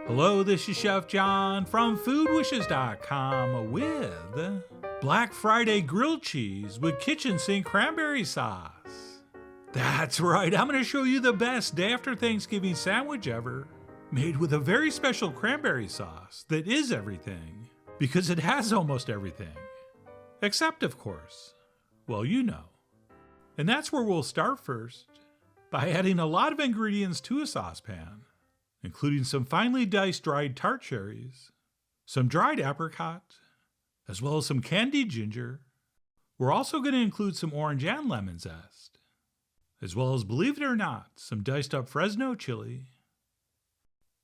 Hello, this is Chef John from foodwishes.com with Black Friday grilled cheese with kitchen sink cranberry sauce. That's right, I'm going to show you the best day after Thanksgiving sandwich ever, made with a very special cranberry sauce that is everything, because it has almost everything. Except, of course, well, you know. And that's where we'll start first, by adding a lot of ingredients to a saucepan, including some finely diced dried tart cherries, some dried apricot, as well as some candied ginger. We're also going to include some orange and lemon zest, as well as, believe it or not, some diced up Fresno chili.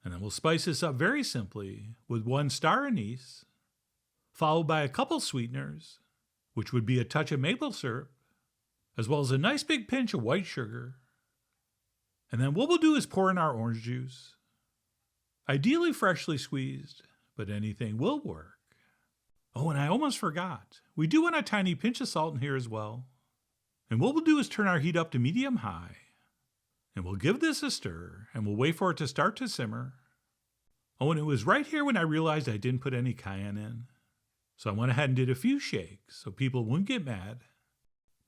And then we'll spice this up very simply with 1 star anise, followed by a couple sweeteners, which would be a touch of maple syrup, as well as a nice big pinch of white sugar. And then what we'll do is pour in our orange juice, ideally freshly squeezed, but anything will work. Oh, and I almost forgot. We do want a tiny pinch of salt in here as well. And what we'll do is turn our heat up to medium-high. And we'll give this a stir, and we'll wait for it to start to simmer. Oh, and it was right here when I realized I didn't put any cayenne in. So I went ahead and did a few shakes so people wouldn't get mad.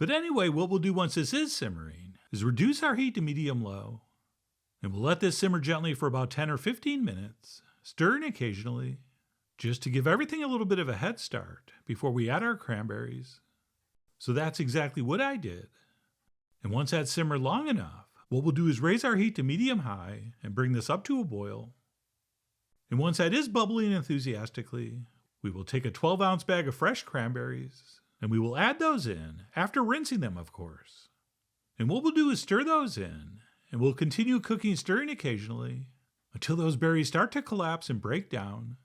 But anyway, what we'll do once this is simmering is reduce our heat to medium-low. And we'll let this simmer gently for about 10 or 15 minutes, stirring occasionally, just to give everything a little bit of a head start before we add our cranberries. So that's exactly what I did. And once that's simmered long enough, what we'll do is raise our heat to medium-high and bring this up to a boil. And once that is bubbling enthusiastically, we will take a 12-ounce bag of fresh cranberries, and we will add those in, after rinsing them, of course. And what we'll do is stir those in, and we'll continue cooking, stirring occasionally, until those berries start to collapse and break down.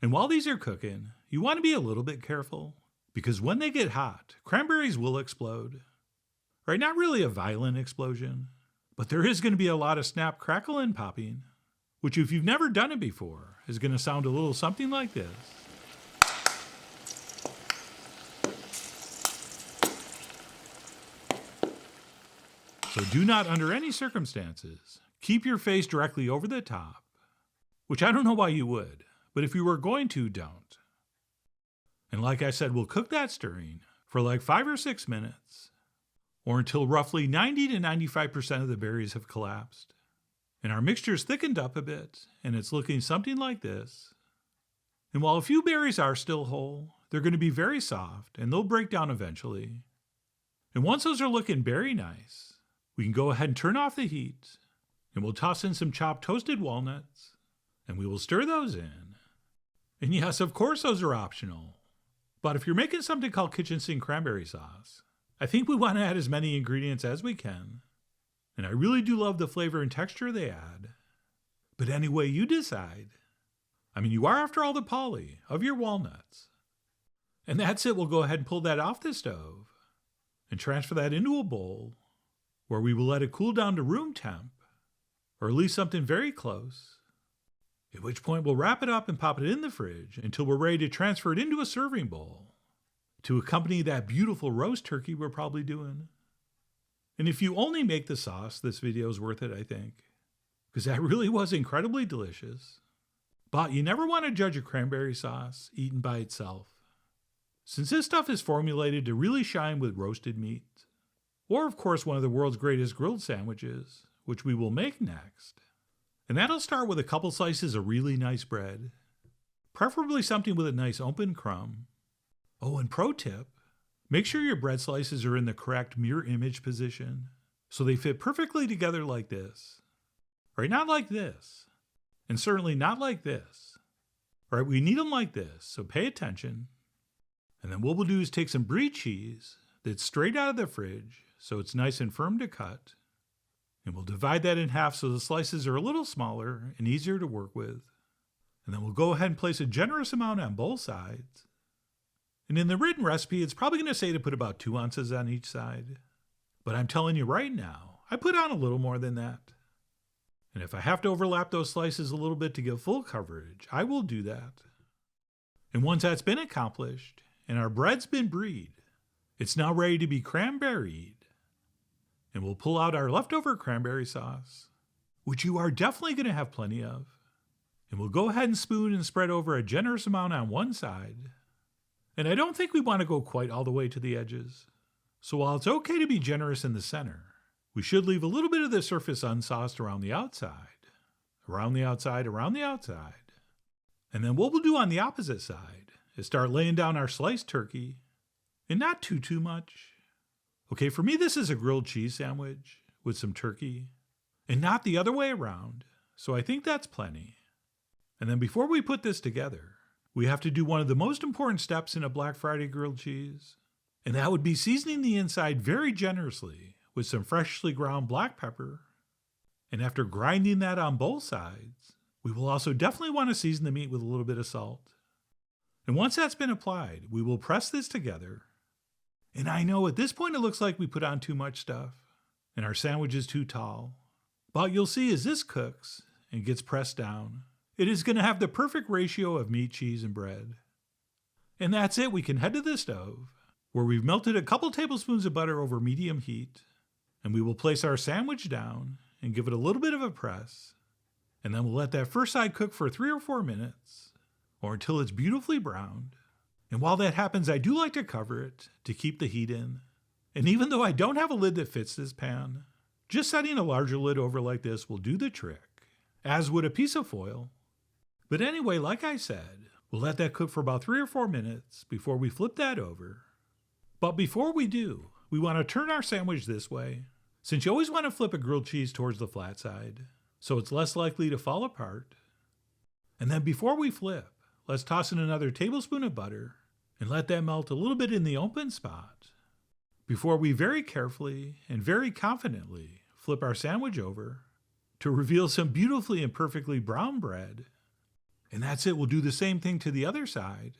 And while these are cooking, you want to be a little bit careful, because when they get hot, cranberries will explode. Right, not really a violent explosion, but there is going to be a lot of snap, crackle, and popping, which if you've never done it before, is going to sound a little something like this. So do not, under any circumstances, keep your face directly over the top, which I don't know why you would, but if you were going to, don't. And like I said, we'll cook that stirring for like 5 or 6 minutes, or until roughly 90 to 95% of the berries have collapsed, and our mixture's thickened up a bit, and it's looking something like this. And while a few berries are still whole, they're going to be very soft, and they'll break down eventually. And once those are looking very nice, we can go ahead and turn off the heat, and we'll toss in some chopped toasted walnuts, and we will stir those in. And yes, of course those are optional, but if you're making something called kitchen sink cranberry sauce, I think we want to add as many ingredients as we can, and I really do love the flavor and texture they add. But anyway, you decide. I mean, you are, after all, the poly of your walnuts. And that's it. We'll go ahead and pull that off the stove and transfer that into a bowl, where we will let it cool down to room temp, or at least something very close, at which point we'll wrap it up and pop it in the fridge until we're ready to transfer it into a serving bowl to accompany that beautiful roast turkey we're probably doing. And if you only make the sauce, this video is worth it, I think, because that really was incredibly delicious. But you never want to judge a cranberry sauce eaten by itself, since this stuff is formulated to really shine with roasted meat. Or, of course, one of the world's greatest grilled sandwiches, which we will make next. And that'll start with a couple slices of really nice bread, preferably something with a nice open crumb. Oh, and pro tip, make sure your bread slices are in the correct mirror image position, so they fit perfectly together like this. Right, not like this, and certainly not like this. Right, we need them like this, so pay attention. And then what we'll do is take some Brie cheese that's straight out of the fridge, so it's nice and firm to cut. And we'll divide that in half so the slices are a little smaller and easier to work with. And then we'll go ahead and place a generous amount on both sides. And in the written recipe, it's probably going to say to put about 2 ounces on each side. But I'm telling you right now, I put on a little more than that. And if I have to overlap those slices a little bit to give full coverage, I will do that. And once that's been accomplished, and our bread's been bried, it's now ready to be cranberried. And we'll pull out our leftover cranberry sauce, which you are definitely going to have plenty of. And we'll go ahead and spoon and spread over a generous amount on one side. And I don't think we want to go quite all the way to the edges. So while it's okay to be generous in the center, we should leave a little bit of the surface unsauced around the outside. Around the outside, around the outside. And then what we'll do on the opposite side is start laying down our sliced turkey, and not too much. Okay, for me this is a grilled cheese sandwich with some turkey, and not the other way around, so I think that's plenty. And then before we put this together, we have to do one of the most important steps in a Black Friday grilled cheese, and that would be seasoning the inside very generously with some freshly ground black pepper. And after grinding that on both sides, we will also definitely want to season the meat with a little bit of salt. And once that's been applied, we will press this together. And I know at this point it looks like we put on too much stuff and our sandwich is too tall. But you'll see as this cooks and gets pressed down, it is going to have the perfect ratio of meat, cheese, and bread. And that's it. We can head to the stove, where we've melted a couple tablespoons of butter over medium heat, and we will place our sandwich down and give it a little bit of a press, and then we'll let that first side cook for 3 or 4 minutes, or until it's beautifully browned. And while that happens, I do like to cover it to keep the heat in. And even though I don't have a lid that fits this pan, just setting a larger lid over like this will do the trick, as would a piece of foil. But anyway, like I said, we'll let that cook for about 3 or 4 minutes before we flip that over. But before we do, we want to turn our sandwich this way, since you always want to flip a grilled cheese towards the flat side, so it's less likely to fall apart. And then before we flip, let's toss in another tablespoon of butter and let that melt a little bit in the open spot before we very carefully and very confidently flip our sandwich over to reveal some beautifully and perfectly brown bread. And that's it. We'll do the same thing to the other side.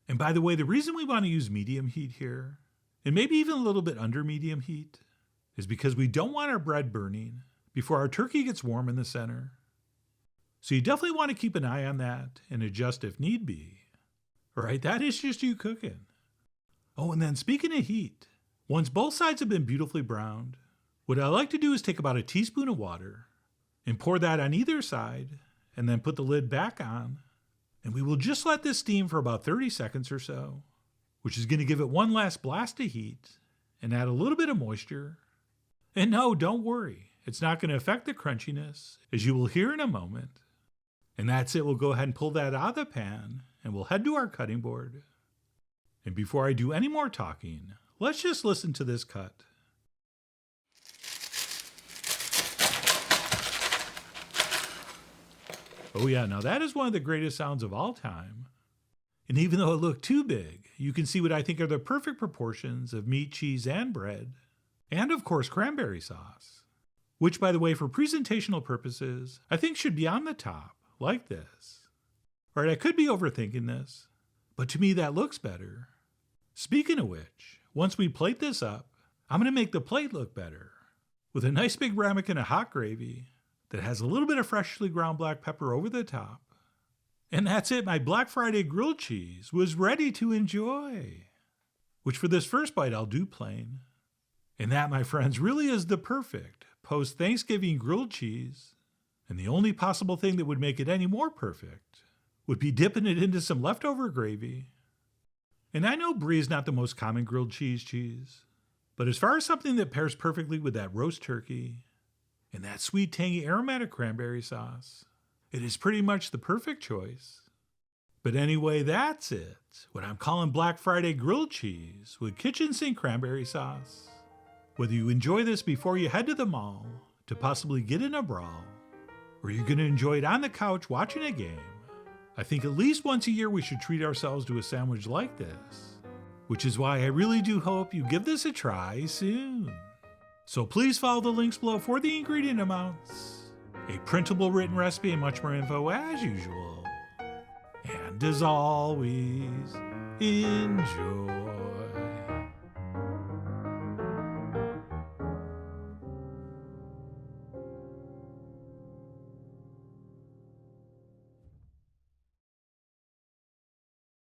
And by the way, the reason we want to use medium heat here, and maybe even a little bit under medium heat, is because we don't want our bread burning before our turkey gets warm in the center. So you definitely want to keep an eye on that and adjust if need be. All right, that is just you cooking. Oh, and then speaking of heat, once both sides have been beautifully browned, what I like to do is take about a teaspoon of water and pour that on either side, and then put the lid back on, and we will just let this steam for about 30 seconds or so, which is going to give it one last blast of heat and add a little bit of moisture. And no, don't worry, it's not going to affect the crunchiness, as you will hear in a moment. And that's it. We'll go ahead and pull that out of the pan, and we'll head to our cutting board. And before I do any more talking, let's just listen to this cut. Oh yeah, now that is one of the greatest sounds of all time. And even though it looked too big, you can see what I think are the perfect proportions of meat, cheese, and bread. And of course, cranberry sauce. Which, by the way, for presentational purposes, I think should be on the top, like this. Alright, I could be overthinking this, but to me that looks better. Speaking of which, once we plate this up, I'm going to make the plate look better with a nice big ramekin of hot gravy that has a little bit of freshly ground black pepper over the top. And that's it, my Black Friday grilled cheese was ready to enjoy. Which for this first bite I'll do plain. And that, my friends, really is the perfect post-Thanksgiving grilled cheese. And the only possible thing that would make it any more perfect would be dipping it into some leftover gravy. And I know Brie is not the most common grilled cheese, but as far as something that pairs perfectly with that roast turkey and that sweet, tangy, aromatic cranberry sauce, it is pretty much the perfect choice. But anyway, that's it. What I'm calling Black Friday grilled cheese with kitchen sink cranberry sauce. Whether you enjoy this before you head to the mall to possibly get in a brawl, or you're going to enjoy it on the couch watching a game, I think at least once a year we should treat ourselves to a sandwich like this. Which is why I really do hope you give this a try soon. So please follow the links below for the ingredient amounts, a printable written recipe, and much more info as usual. And as always, enjoy.